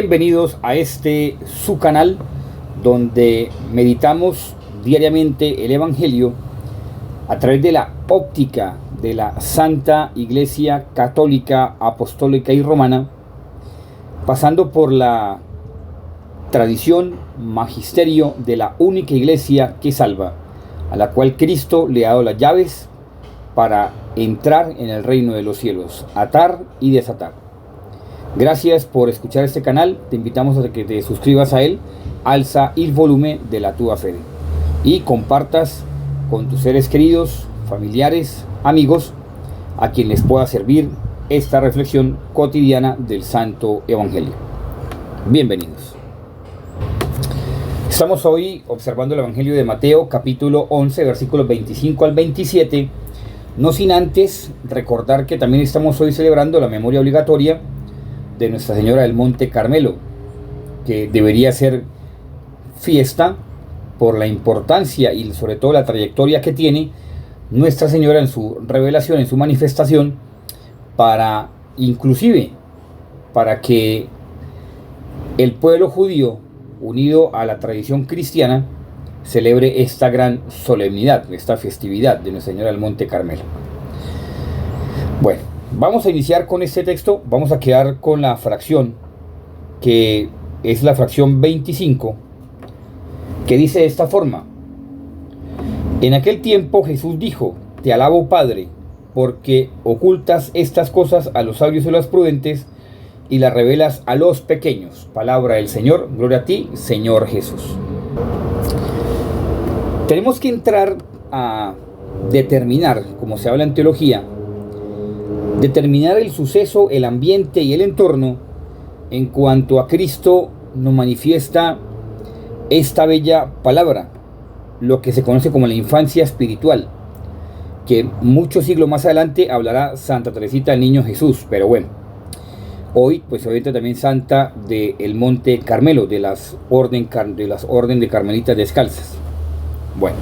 Bienvenidos a su canal donde meditamos diariamente el Evangelio a través de la óptica de la Santa Iglesia Católica, Apostólica y Romana, pasando por la tradición, magisterio de la única Iglesia que salva, a la cual Cristo le ha dado las llaves para entrar en el reino de los cielos, atar y desatar. Gracias por escuchar este canal, te invitamos a que te suscribas a él, alza el volumen de la tua fede y compartas con tus seres queridos, familiares, amigos, a quien les pueda servir esta reflexión cotidiana del Santo Evangelio. Bienvenidos. Estamos hoy observando el Evangelio de Mateo, capítulo 11, versículos 25 al 27, no sin antes recordar que también estamos hoy celebrando la memoria obligatoria de Nuestra Señora del Monte Carmelo, que debería ser fiesta por la importancia y sobre todo la trayectoria que tiene Nuestra Señora en su revelación, en su manifestación, para inclusive para que el pueblo judío, unido a la tradición cristiana, celebre esta gran solemnidad, esta festividad de Nuestra Señora del Monte Carmelo. Bueno, vamos a iniciar con este texto. Vamos a quedar con la fracción que es la fracción 25, que dice de esta forma: en aquel tiempo Jesús dijo: te alabo, Padre, porque ocultas estas cosas a los sabios y a los prudentes y las revelas a los pequeños. Palabra del Señor. Gloria a ti, Señor Jesús. Tenemos que entrar a determinar, como se habla en teología, determinar el suceso, el ambiente y el entorno en cuanto a Cristo nos manifiesta esta bella palabra, lo que se conoce como la infancia espiritual, que muchos siglos más adelante hablará Santa Teresita del Niño Jesús. Pero bueno, hoy pues obviamente también Santa del Monte Carmelo, de las orden de Carmelitas Descalzas. Bueno,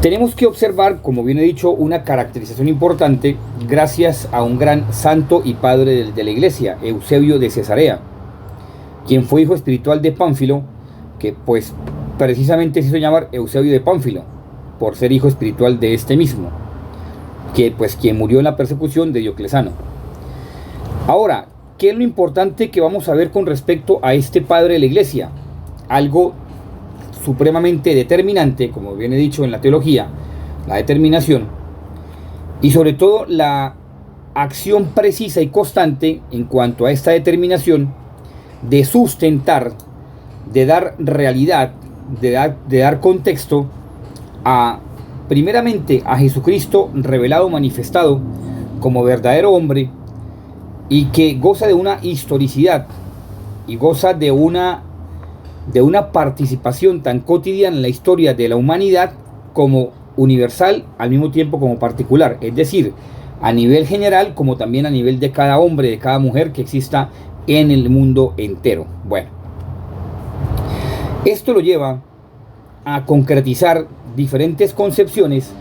tenemos que observar, como bien he dicho, una caracterización importante gracias a un gran santo y padre de la iglesia, Eusebio de Cesarea, quien fue hijo espiritual de Pánfilo, que pues precisamente se hizo llamar Eusebio de Pánfilo por ser hijo espiritual de este mismo, que pues quien murió en la persecución de Diocleciano. Ahora, ¿qué es lo importante que vamos a ver con respecto a este padre de la iglesia? Algo supremamente determinante, como bien he dicho en la teología, la determinación, y sobre todo la acción precisa y constante en cuanto a esta determinación de sustentar, de dar realidad, de dar contexto a, primeramente, a Jesucristo revelado, manifestado como verdadero hombre, y que goza de una historicidad y goza de una participación tan cotidiana en la historia de la humanidad como universal, al mismo tiempo como particular, es decir, a nivel general como también a nivel de cada hombre, de cada mujer que exista en el mundo entero. Bueno, esto lo lleva a concretizar diferentes concepciones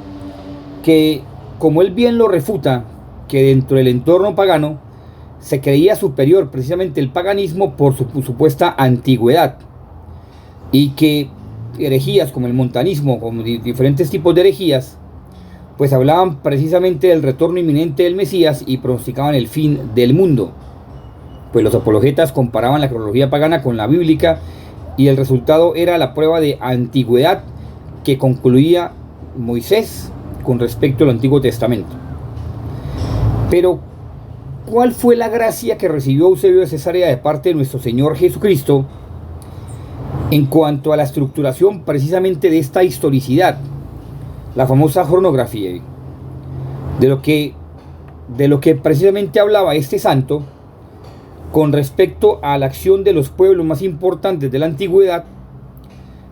que, como él bien lo refuta, que dentro del entorno pagano se creía superior precisamente el paganismo por su supuesta antigüedad, y que herejías como el montanismo, como diferentes tipos de herejías, pues hablaban precisamente del retorno inminente del Mesías y pronosticaban el fin del mundo. Pues los apologetas comparaban la cronología pagana con la bíblica, y el resultado era la prueba de antigüedad que concluía Moisés con respecto al Antiguo Testamento. Pero, ¿cuál fue la gracia que recibió Eusebio de Cesarea de parte de nuestro Señor Jesucristo en cuanto a la estructuración precisamente de esta historicidad, la famosa cronografía, de lo que precisamente hablaba este santo con respecto a la acción de los pueblos más importantes de la antigüedad: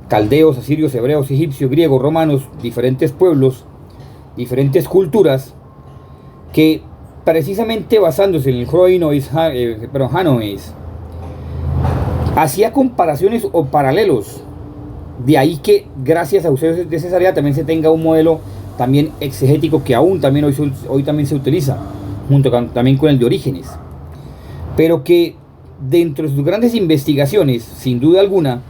caldeos, asirios, hebreos, egipcios, griegos, romanos, diferentes pueblos, diferentes culturas, que precisamente basándose en el Hanois, hacía comparaciones o paralelos. De ahí que gracias a Eusebio de Cesarea también se tenga un modelo también exegético que aún también hoy también se utiliza, junto también con el de Orígenes, pero que dentro de sus grandes investigaciones, sin duda alguna,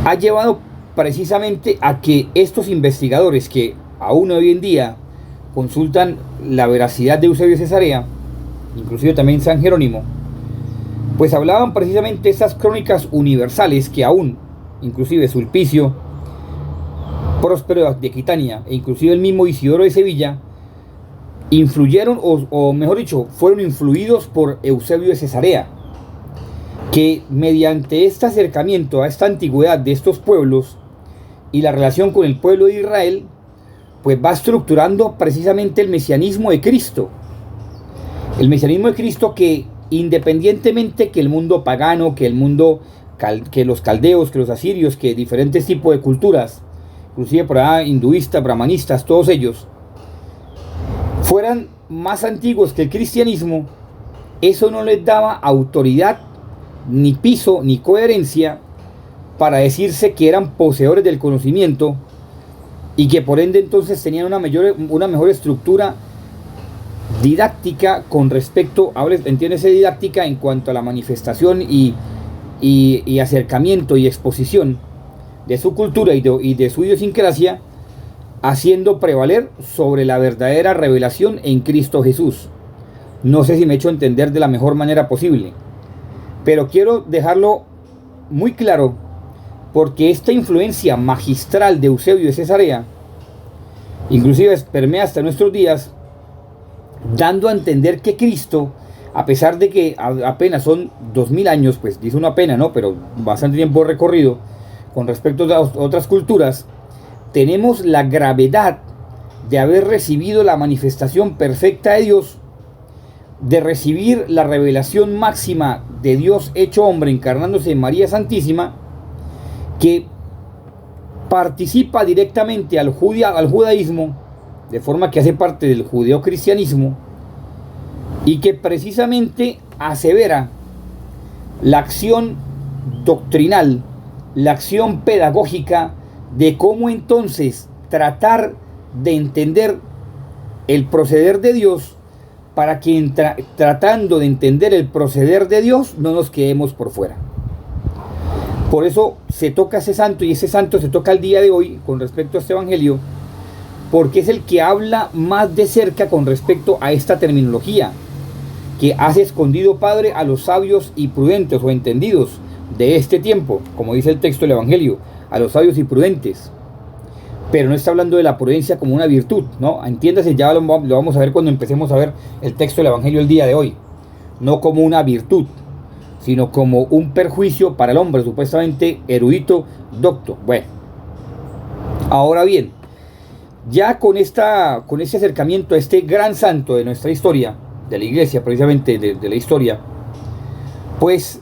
ha llevado precisamente a que estos investigadores que aún hoy en día consultan la veracidad de Eusebio de Cesarea, inclusive también San Jerónimo, pues hablaban precisamente de estas crónicas universales que aún, inclusive Sulpicio, Próspero de Aquitania e inclusive el mismo Isidoro de Sevilla, influyeron, o mejor dicho, fueron influidos por Eusebio de Cesarea, que mediante este acercamiento a esta antigüedad de estos pueblos y la relación con el pueblo de Israel, pues va estructurando precisamente el mesianismo de Cristo. El mesianismo de Cristo que, independientemente que el mundo pagano, que el mundo, que los caldeos, que los asirios, que diferentes tipos de culturas, inclusive por allá hinduistas, brahmanistas, todos ellos, fueran más antiguos que el cristianismo, eso no les daba autoridad, ni piso, ni coherencia para decirse que eran poseedores del conocimiento y que por ende entonces tenían una mejor estructura didáctica con respecto, entiéndese didáctica en cuanto a la manifestación y acercamiento y exposición de su cultura y de su idiosincrasia, haciendo prevaler sobre la verdadera revelación en Cristo Jesús. No sé si me he hecho entender de la mejor manera posible, pero quiero dejarlo muy claro, porque esta influencia magistral de Eusebio de Cesarea inclusive permea hasta nuestros días, dando a entender que Cristo, a pesar de que apenas son 2000 años, pues dice uno apenas, ¿no? Pero bastante tiempo recorrido con respecto a otras culturas, tenemos la gravedad de haber recibido la manifestación perfecta de Dios, de recibir la revelación máxima de Dios hecho hombre, encarnándose en María Santísima, que participa directamente al judaísmo, de forma que hace parte del judeocristianismo, y que precisamente asevera la acción doctrinal, la acción pedagógica de cómo entonces tratar de entender el proceder de Dios, para que tratando de entender el proceder de Dios no nos quedemos por fuera. Por eso se toca ese santo, y ese santo se toca el día de hoy con respecto a este evangelio, porque es el que habla más de cerca con respecto a esta terminología que hace escondido, Padre, a los sabios y prudentes o entendidos de este tiempo, como dice el texto del evangelio, a los sabios y prudentes. Pero no está hablando de la prudencia como una virtud, ¿no? Entiéndase, ya lo vamos a ver cuando empecemos a ver el texto del evangelio el día de hoy. No como una virtud, sino como un perjuicio para el hombre supuestamente erudito, docto. Bueno, ahora bien, ya con este acercamiento a este gran santo de nuestra historia, de la iglesia, precisamente de la historia, pues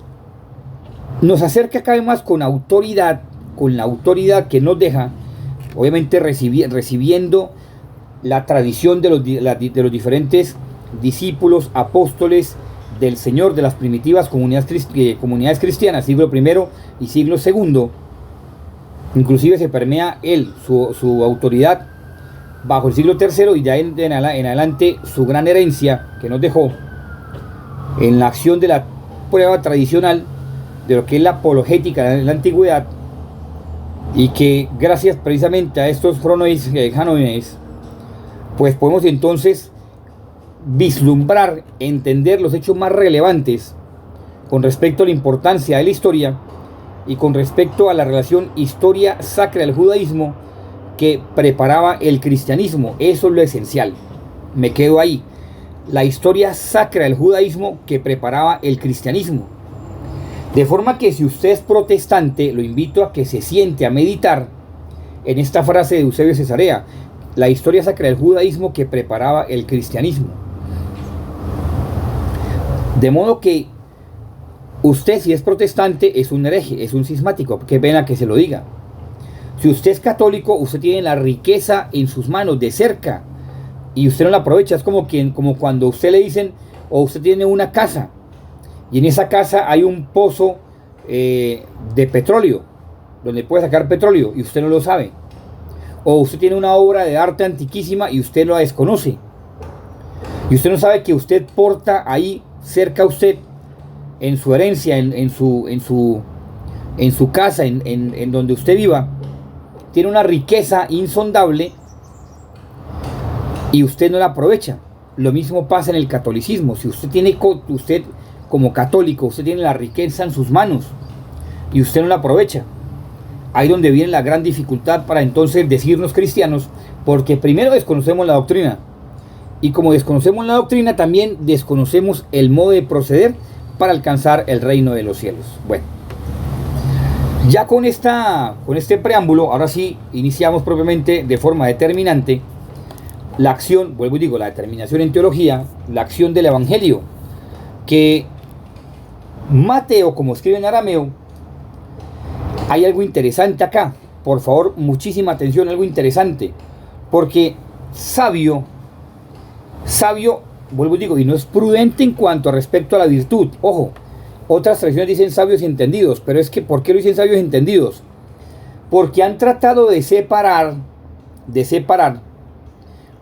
nos acerca cada vez más con autoridad, con la autoridad que nos deja, obviamente recibiendo la tradición de los diferentes discípulos, apóstoles del Señor, de las primitivas comunidades cristianas, siglo I y siglo II. Inclusive se permea su autoridad bajo el siglo III, y ya en adelante su gran herencia que nos dejó en la acción de la prueba tradicional de lo que es la apologética en la antigüedad, y que gracias precisamente a estos cánones pues podemos entonces vislumbrar, entender los hechos más relevantes con respecto a la importancia de la historia y con respecto a la relación historia sacra del judaísmo que preparaba el cristianismo. Eso es lo esencial, me quedo ahí, la historia sacra del judaísmo que preparaba el cristianismo. De forma que si usted es protestante, lo invito a que se siente a meditar en esta frase de Eusebio de Cesarea, la historia sacra del judaísmo que preparaba el cristianismo. De modo que usted, si es protestante, es un hereje, es un cismático, qué pena que se lo diga. Si usted es católico, usted tiene la riqueza en sus manos de cerca y usted no la aprovecha. Es como cuando a usted le dicen, o usted tiene una casa y en esa casa hay un pozo de petróleo, donde puede sacar petróleo y usted no lo sabe. O usted tiene una obra de arte antiquísima y usted la desconoce. Y usted no sabe que usted porta ahí cerca a usted, en su herencia, en su casa, en donde usted viva, tiene una riqueza insondable y usted no la aprovecha. Lo mismo pasa en el catolicismo. Si usted como católico, usted tiene la riqueza en sus manos y usted no la aprovecha, ahí donde viene la gran dificultad para entonces decirnos cristianos, porque primero desconocemos la doctrina, y como desconocemos la doctrina, también desconocemos el modo de proceder para alcanzar el reino de los cielos. Bueno, ya con este preámbulo, ahora sí iniciamos propiamente de forma determinante la acción, vuelvo y digo, la determinación en teología, la acción del evangelio, que Mateo, como escribe en arameo, hay algo interesante acá. Por favor, muchísima atención, algo interesante, porque sabio, vuelvo y digo, y no es prudente en cuanto a respecto a la virtud. Ojo, otras tradiciones dicen sabios y entendidos, pero es que ¿por qué lo dicen sabios y entendidos? Porque han tratado de separar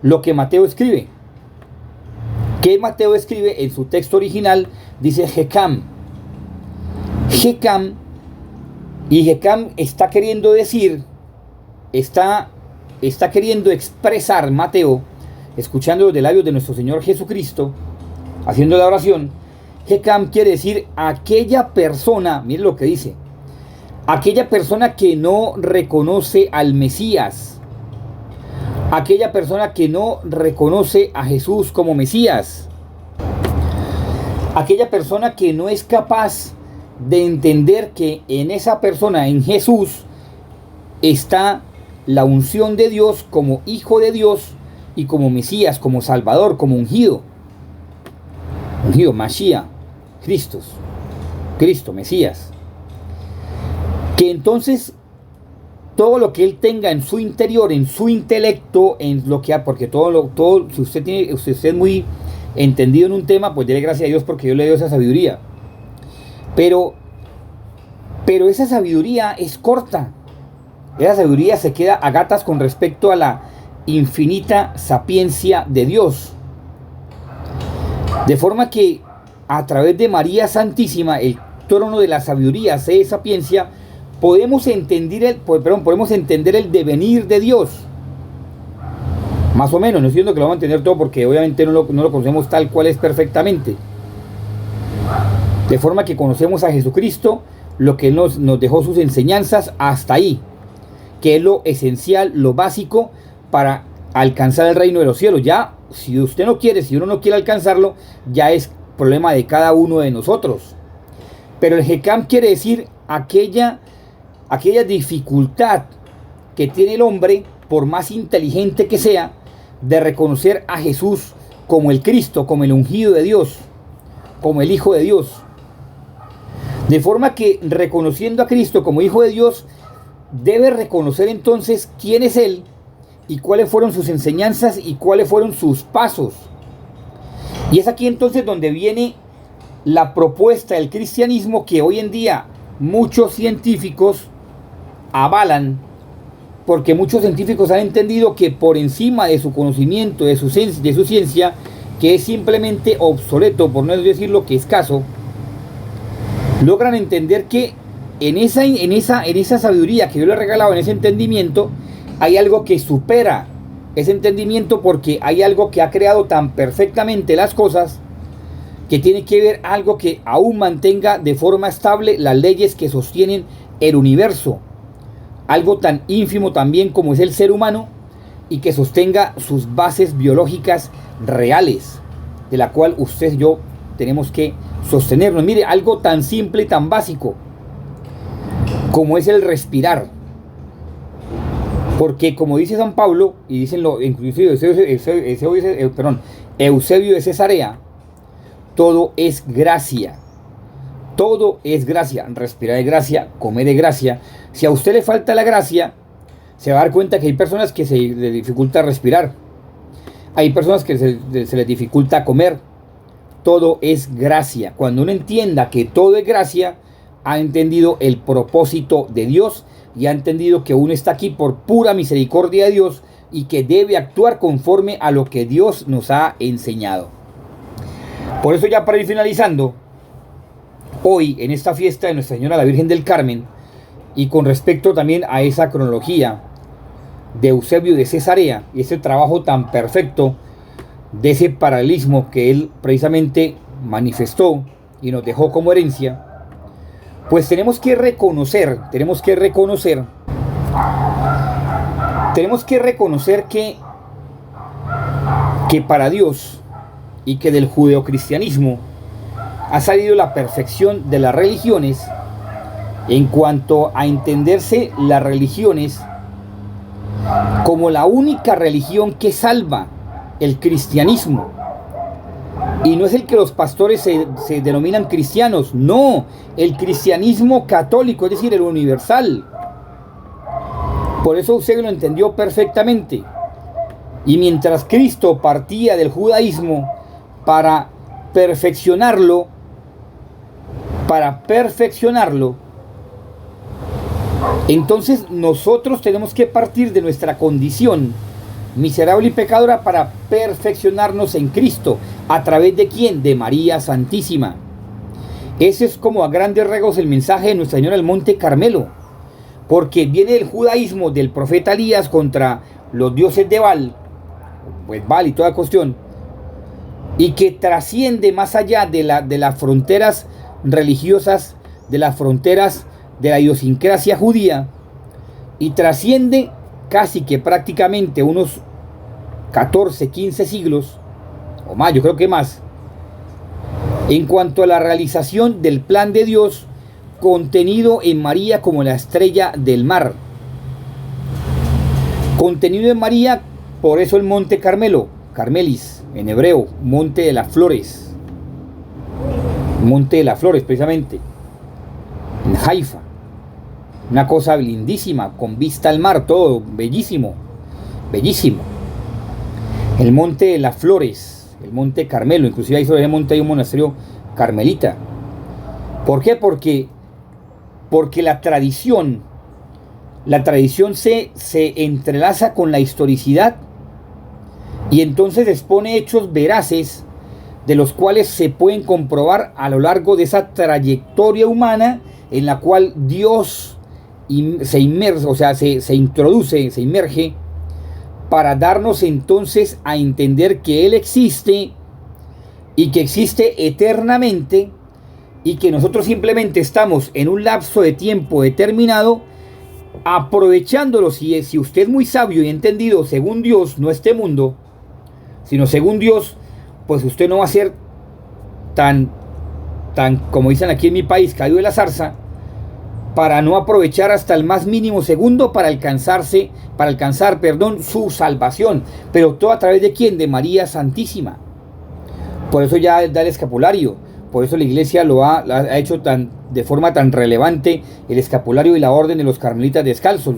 lo que Mateo escribe. ¿Qué Mateo escribe en su texto original? Dice Hekam. Y Hekam está queriendo decir, está queriendo expresar Mateo, escuchando de labios de nuestro Señor Jesucristo, haciendo la oración. Hekam quiere decir aquella persona, mire lo que dice, aquella persona que no reconoce al Mesías, aquella persona que no reconoce a Jesús como Mesías, aquella persona que no es capaz de entender que en esa persona, en Jesús, está la unción de Dios como Hijo de Dios y como Mesías, como Salvador, como ungido, Mashiach, Cristo, Mesías. Que entonces todo lo que él tenga en su interior, en su intelecto, en lo que porque todo, si usted es muy entendido en un tema, pues dele gracias a Dios porque Dios le dio esa sabiduría. Pero esa sabiduría es corta. Esa sabiduría se queda a gatas con respecto a la infinita sapiencia de Dios. De forma que a través de María Santísima, el trono de la sabiduría, de sapiencia, podemos entender el devenir de Dios. Más o menos, no estoy diciendo que lo vamos a entender todo porque obviamente no lo conocemos tal cual es perfectamente. De forma que conocemos a Jesucristo, lo que Él nos dejó sus enseñanzas hasta ahí, que es lo esencial, lo básico para alcanzar el reino de los cielos. Ya, si usted no quiere, si uno no quiere alcanzarlo, ya es problema de cada uno de nosotros. Pero el Hekam quiere decir aquella dificultad que tiene el hombre, por más inteligente que sea, de reconocer a Jesús como el Cristo, como el ungido de Dios, como el Hijo de Dios. De forma que, reconociendo a Cristo como Hijo de Dios, debe reconocer entonces quién es Él y cuáles fueron sus enseñanzas y cuáles fueron sus pasos. Y es aquí entonces donde viene la propuesta del cristianismo que hoy en día muchos científicos avalan, porque muchos científicos han entendido que por encima de su conocimiento, de su ciencia, que es simplemente obsoleto, por no decirlo que escaso, logran entender que en esa sabiduría que Dios le ha regalado, en ese entendimiento, hay algo que supera ese entendimiento, porque hay algo que ha creado tan perfectamente las cosas que tiene que ver algo que aún mantenga de forma estable las leyes que sostienen el universo, algo tan ínfimo también como es el ser humano, y que sostenga sus bases biológicas reales, de la cual usted y yo tenemos que sostenernos. Mire, algo tan simple y tan básico como es el respirar, porque como dice San Pablo, y dicen inclusive Eusebio de Cesarea, todo es gracia. Todo es gracia. Respirar es gracia, comer es gracia. Si a usted le falta la gracia, se va a dar cuenta que hay personas que se les dificulta respirar. Hay personas que se les dificulta comer. Todo es gracia. Cuando uno entienda que todo es gracia, ha entendido el propósito de Dios y ha entendido que uno está aquí por pura misericordia de Dios y que debe actuar conforme a lo que Dios nos ha enseñado. Por eso, ya para ir finalizando, hoy en esta fiesta de Nuestra Señora la Virgen del Carmen, y con respecto también a esa cronología de Eusebio de Cesarea y ese trabajo tan perfecto de ese paralelismo que él precisamente manifestó y nos dejó como herencia, pues tenemos que reconocer que para Dios, y que del judeocristianismo ha salido la perfección de las religiones en cuanto a entenderse las religiones como la única religión que salva el cristianismo. Y no es el que los pastores se denominan cristianos, no, el cristianismo católico, es decir, el universal. Por eso Eusebio lo entendió perfectamente. Y mientras Cristo partía del judaísmo para perfeccionarlo, entonces nosotros tenemos que partir de nuestra condición miserable y pecadora para perfeccionarnos en Cristo. ¿A través de quién? De María Santísima. Ese es como a grandes rasgos el mensaje de Nuestra Señora del Monte Carmelo, porque viene el judaísmo del profeta Elías contra los dioses de Baal, pues Baal y toda cuestión, y que trasciende más allá de las fronteras religiosas, de las fronteras de la idiosincrasia judía, y trasciende casi que prácticamente unos 14, 15 siglos, o más, yo creo que más, en cuanto a la realización del plan de Dios contenido en María como la estrella del mar. Contenido en María, por eso el Monte Carmelo, Carmelis, en hebreo, Monte de las Flores. Monte de las Flores, precisamente, en Haifa. Una cosa lindísima, con vista al mar, todo bellísimo, bellísimo. El Monte de las Flores, el Monte Carmelo, inclusive ahí sobre ese monte hay un monasterio carmelita. ¿Por qué? Porque la tradición se entrelaza con la historicidad, y entonces expone hechos veraces de los cuales se pueden comprobar a lo largo de esa trayectoria humana en la cual Dios se inmerge, o sea, se inmerge para darnos entonces a entender que Él existe y que existe eternamente, y que nosotros simplemente estamos en un lapso de tiempo determinado aprovechándolo. Si usted es muy sabio y entendido según Dios, no este mundo, sino según Dios, pues usted no va a ser tan como dicen aquí en mi país, caído de la zarza, para no aprovechar hasta el más mínimo segundo para alcanzar su salvación. Pero todo a través de ¿quién? De María Santísima. Por eso ya da el escapulario. Por eso la iglesia lo ha hecho de forma tan relevante, el escapulario y la orden de los carmelitas descalzos,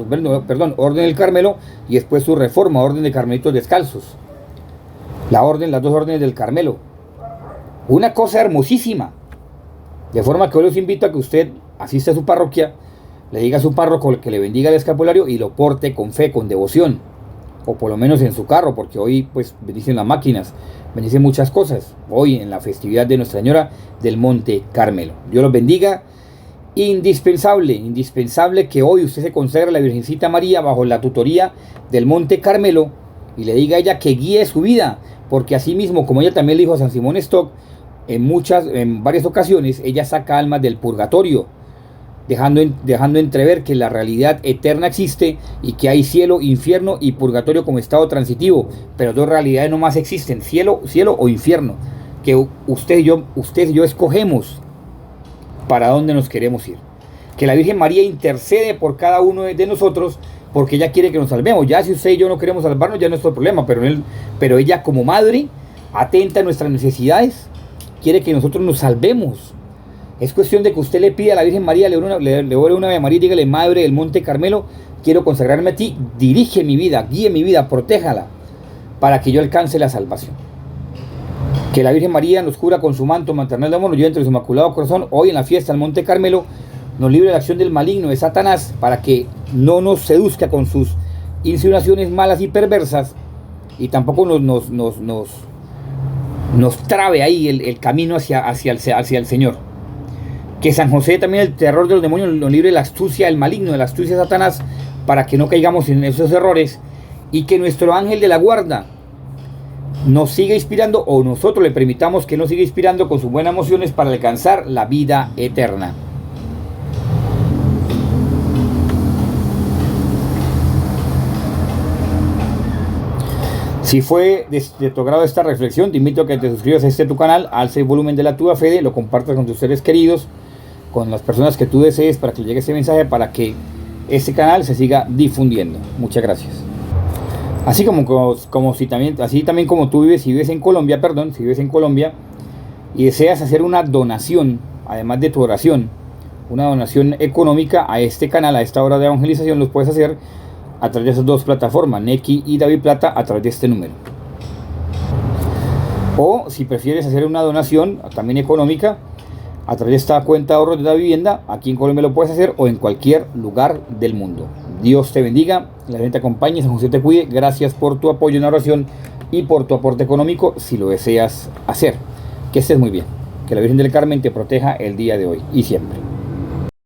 orden del Carmelo, y después su reforma, orden de carmelitos descalzos. Las dos órdenes del Carmelo. Una cosa hermosísima. De forma que hoy los invito a que usted asista a su parroquia, le diga a su párroco que le bendiga el escapulario y lo porte con fe, con devoción. O por lo menos en su carro, porque hoy pues bendicen las máquinas, bendicen muchas cosas. Hoy en la festividad de Nuestra Señora del Monte Carmelo. Dios los bendiga. Indispensable que hoy usted se consagre a la Virgencita María bajo la tutoría del Monte Carmelo y le diga a ella que guíe su vida, porque así mismo, como ella también le dijo a San Simón Stock, en varias ocasiones ella saca almas del purgatorio, dejando entrever que la realidad eterna existe y que hay cielo, infierno y purgatorio como estado transitivo, pero dos realidades no más existen, cielo o infierno, que usted y yo escogemos para dónde nos queremos ir. Que la Virgen María intercede por cada uno de nosotros, porque ella quiere que nos salvemos. Ya si usted y yo no queremos salvarnos, ya no es nuestro problema, pero ella como madre, atenta a nuestras necesidades, quiere que nosotros nos salvemos. Es cuestión de que usted le pida a la Virgen María, le ore una Ave María y dígale: Madre del Monte Carmelo, quiero consagrarme a ti, dirige mi vida, guíe mi vida, protéjala, para que yo alcance la salvación. Que la Virgen María nos cubra con su manto maternal de amor, nos lleve entre su inmaculado corazón, hoy en la fiesta del Monte Carmelo, nos libre de la acción del maligno, de Satanás, para que no nos seduzca con sus insinuaciones malas y perversas, y tampoco nos nos trabe ahí el camino hacia el Señor. Que San José también, el terror de los demonios, nos libre de la astucia del maligno, de la astucia de Satanás, para que no caigamos en esos errores, y que nuestro ángel de la guarda nos siga inspirando, o nosotros le permitamos que nos siga inspirando con sus buenas emociones para alcanzar la vida eterna. Si fue de tu agrado esta reflexión, te invito a que te suscribas a tu canal, alce el volumen de la tuya fe, lo compartas con tus seres queridos, con las personas que tú desees, para que le llegue este mensaje, para que este canal se siga difundiendo. Muchas gracias. Así también como tú vives, si vives en Colombia, y deseas hacer una donación, además de tu oración, una donación económica a este canal, a esta hora de evangelización, los puedes hacer a través de esas dos plataformas, Nequi y David Plata, a través de este número. O si prefieres hacer una donación también económica a través de esta cuenta de ahorros de la vivienda, aquí en Colombia lo puedes hacer, o en cualquier lugar del mundo. Dios te bendiga, la gente te acompañe, San José te cuide. Gracias por tu apoyo en la oración y por tu aporte económico, si lo deseas hacer. Que estés muy bien, que la Virgen del Carmen te proteja el día de hoy y siempre.